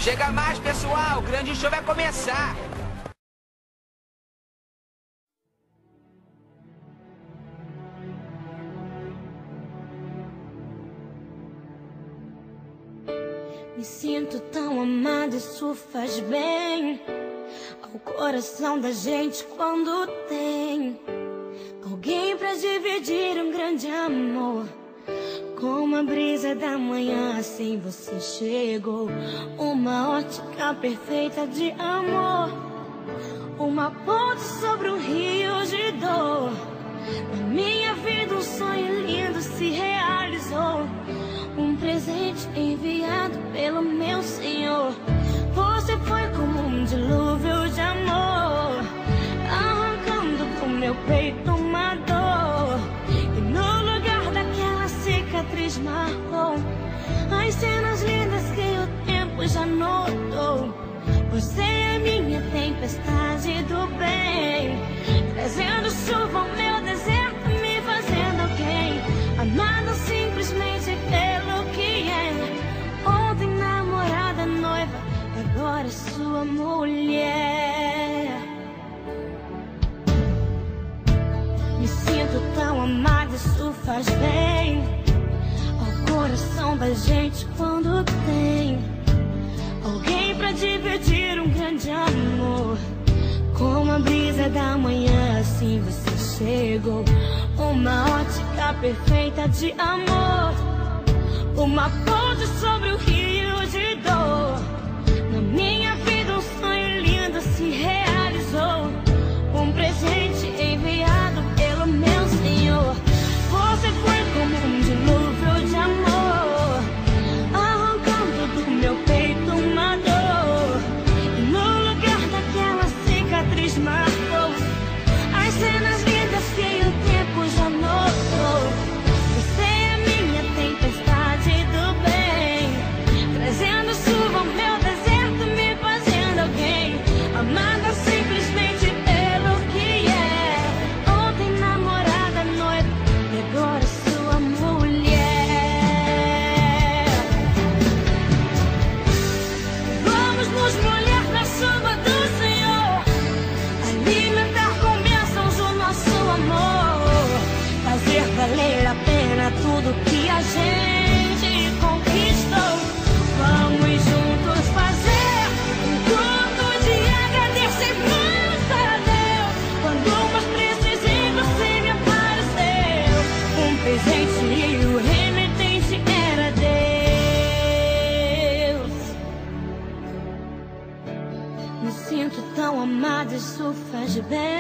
Chega mais, pessoal, o grande show vai começar. Me sinto tão amada, isso faz bem ao coração da gente quando tem alguém pra dividir um grande amor. Como a brisa da manhã, assim você chegou. Uma ótica perfeita de amor, uma ponte sobre um rio de dor. Na minha vida um sonho lindo se realizou, um presente enviado pelo meu Senhor. Você foi como um dilúvio de amor, arrancando do meu peito uma dor. E no lugar daquela cicatriz marcou as cenas lindas que o tempo já notou. Você é minha tempestade do bem, trazendo chuva ao meu deserto, me fazendo alguém, amado simplesmente pelo que é. Ontem namorada, noiva, agora sua mulher. Me sinto tão amada, isso faz bem ao coração da gente quando tem alguém pra dividir um grande amor. Como a brisa da manhã, assim você chegou. Uma ótica perfeita de amor, uma ponte sobre o rio de dor. Na minha vida um sonho lindo se realizou, um presente enviado pelo meu Senhor. Você foi como um dilúvio de amor, arrancando do meu peito uma dor. E no lugar daquela cicatriz marcou as cenas lindas que o tempo já notou. Você é minha tempestade do bem, trazendo chuva ao meu deserto, me fazendo alguém, amada simplesmente pelo que é. Ontem namorada, noiva, e agora sua mulher. Vamos nos molhar na chuva do Senhor, alimentar com bênçãos o nosso amor, fazer valer a pena tudo que a gente conquistou. Vamos juntos fazer um culto de agradecimento a Deus. Quando mais precisei você me apareceu, um presente e o remetente era Deus. Me sinto tão amada, isso faz bem.